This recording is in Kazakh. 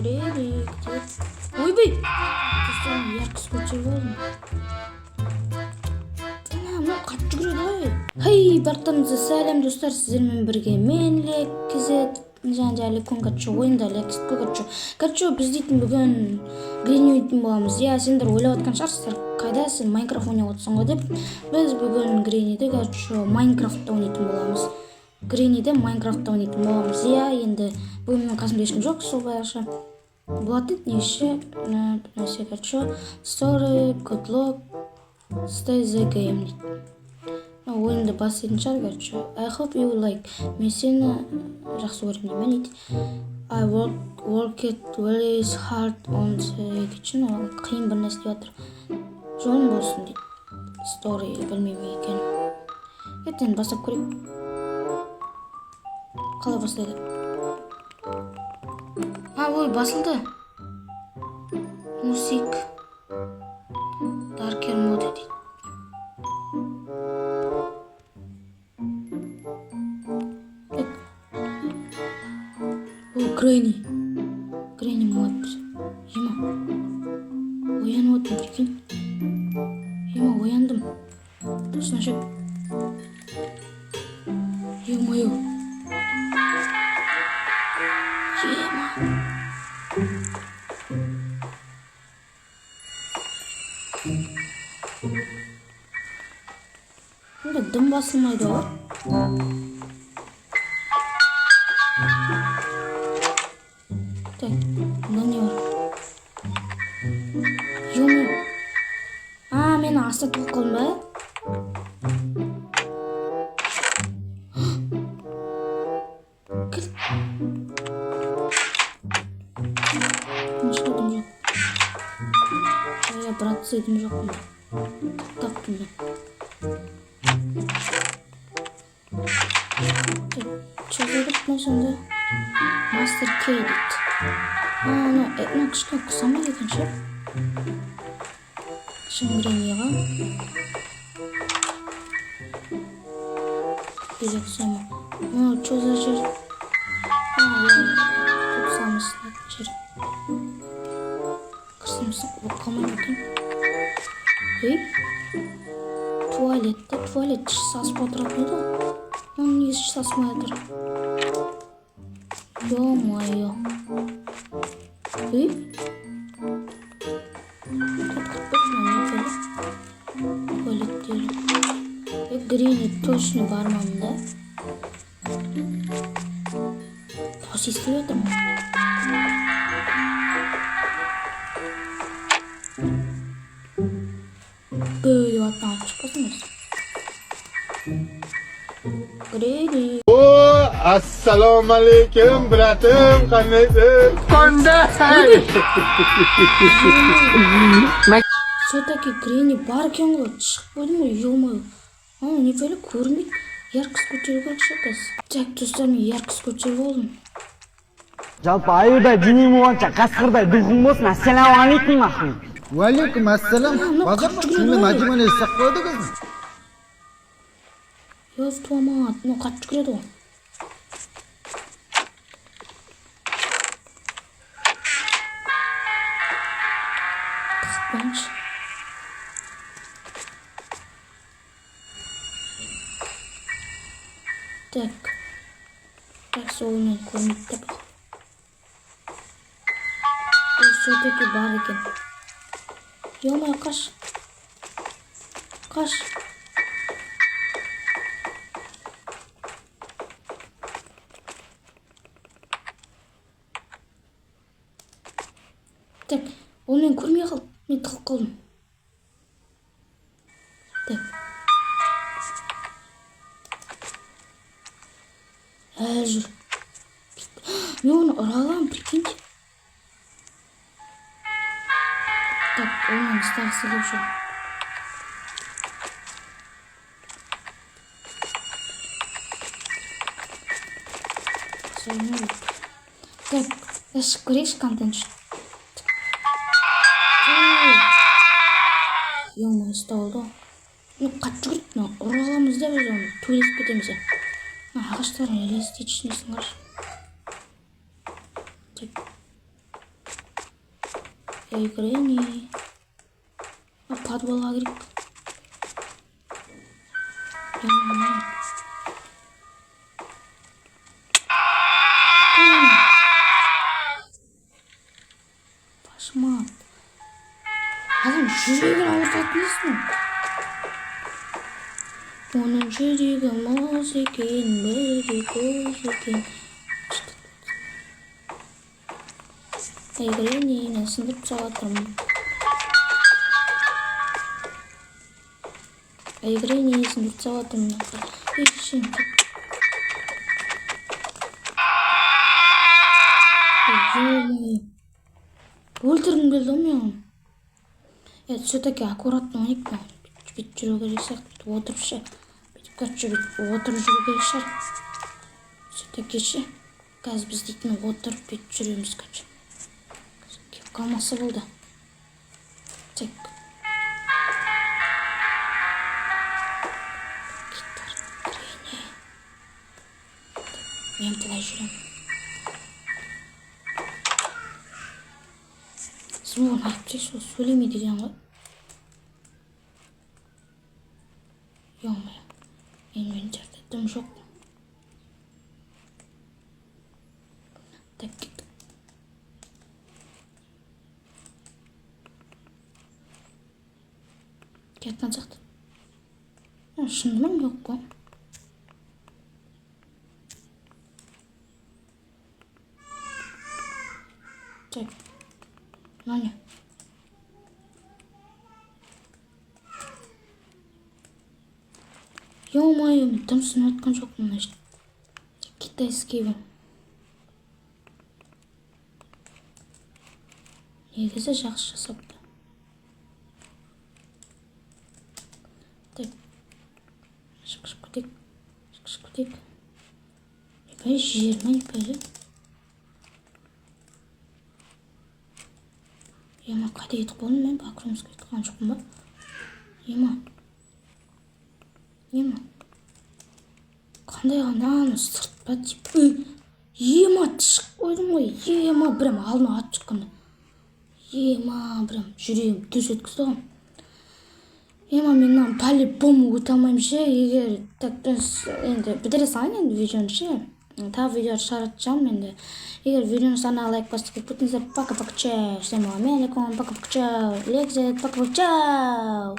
Грелик. Ойбай! Достан яркіс көтеріп алдым. Мынау қатты жүгіреді ғой. Хей, бартамызды сәлем достар, сіздермен бірге мен Лек Кизет. Жаңа Лекон катчо ойында Лекс катчо. Катчо біз дейтін бүгін Грини ойнайтын боламыз. Иә, сендер ойлап отқан шығарсыздар, қайда сен Майнкрафт ойнап отырсың ғой деп. Біз бүгін Гриниде катчо Майнкрафтта ойнайтын боламыз. Гриниде Майнкрафтта ойнайтын боламыз. Иә, енді бүгін менің қасымда ешкім жоқ, сол баяғыша. Болады неше нәрсе катчо. Story, good luck, stay the game дейді. Ойынды бастайтын шығар катчо. I hope you like. Мен сені жақсы көремін деймін дейді. I work it very hard on the kitchen. Қиын бір нәрсе деп жатыр. Жолың болсын дейді. Story білмеймін екен. Ертең бастап көрейік. Қалай бастайды? Ой, басылды. Мусик. Darker mode дейді. Грени молодец. Ема, оянып отырмын, прикинь. Ема, ояндым. Тосын ашып. Ема-ё. Ема. Мұнда дым басылмайды ғой. Так, мында не бар? Ё-моё. Мен аста тоқып қалдым ба? Кіл. Ешқайдым жоқ. Братцы едім жоқ мұнда. Таптым да. Что делать сонда? Мастер Кей дейді. Кішкене құсамай екен ше. Шынгренеға. Керек сома. Что за жер? Тут самый жер. Кірсімсің, бұл қалмай екен. Туалетті. Туалет сасып отыратын еді ғой. Оның негізі сасымай отыр. Ё-моё. Туалеттері. Грини точно бармамын да. Дауыс естіп отырмын. Böyle attan çıkmasınız. Grini. Assalomu alaykum, bratim, qandaysiz? Все-таки Грини бар екен ғой, шығып қойдым ғой, ё-моё. Неужели көрінбейді? Яркіс көтеріп керек шығар. Так, достар, мен яркіс көтеріп алдым. Жалпы аюдай денем болғанша қасқырдай духың болсын. Ассалаумағалейкум махмет. Уалейкум ассалам. Базарма шүлі мәжімәне істеп қойды кізін. Ёз туамат, қатты жүгіреді ғой. Қысқаншы. Так, солымен көрмейді деп. Все-таки бар екен. Ё-моё, қаш. Так, ол мен көрмей қалды. Мен тығып қалдым. Так. Жүр. Мен оны ұра аламын, прикиньте. Так, онымен ұстағысы келіп жүр. Так, шығып көрейікші контент үшін. Ё-моё, ұсталды. Қатты жүгірді. Ұра аламыз да біз оны. Төйлесіп кетеміз. Ағаштарын елестейді ішінесің қаршы. Эй, Грэнни. А подвалға кіріп. Башмат. Адам жүрегін ауыртатын несін? Оның жүрегі мұз екен, бірі көз екен. Эй, Грэнни, мен сындырып жатырмын. Эй, Грэнни, сындырып жатырмын. Ешін. Өлтіргім келді мен. Все-таки аккуратно ойнайық па. Бүйтіп жүру керек сияқты. Отырып ше. Бүйтіп кәтші бүйтіп отырып жүру керек шығар. Все-таки ше. Қазір біз дейтін отырып бүйтіп жүреміз кәтші. Кеп қалмасы болды. Тек. Мен бұлай жүрем. Звон айтып жеші, сөйлеме деген ғой. Ё-моё, мен жерде дым жоқ. Так, кеттік. Кеткен сияқты. Шындымын жоқ қой. Так. Наня. Ё-моё, мен дымсын өткен жоқпын, значит. Китайский бұл. Негізі жақсы жасапты. Так. Шықшып көтек. Шықшып көтек. Епай жермен епайлы. Ема, қайда етіп болдым мен? Бақырымызға етіп қан жоқпын ба? Ема. Ема. Қандай ғананы сырт па деп. Ема, тышық қойдым ғой. Ема, бірім алдыма ат шыққанда. Ема, бірім жүрегім дүз өткізді ғой. Ема, мен по-любому өте алмаймын ше. Егер так енді бітіре салайын енді видеоны ше. Тағы видео шығаратacağım енді. Егер видеоны сана лайк басып кетпесеңіздер, пока-пока, чау. Всем алейкум, пока-пока, чау. Лекзет, пока-пока, чау.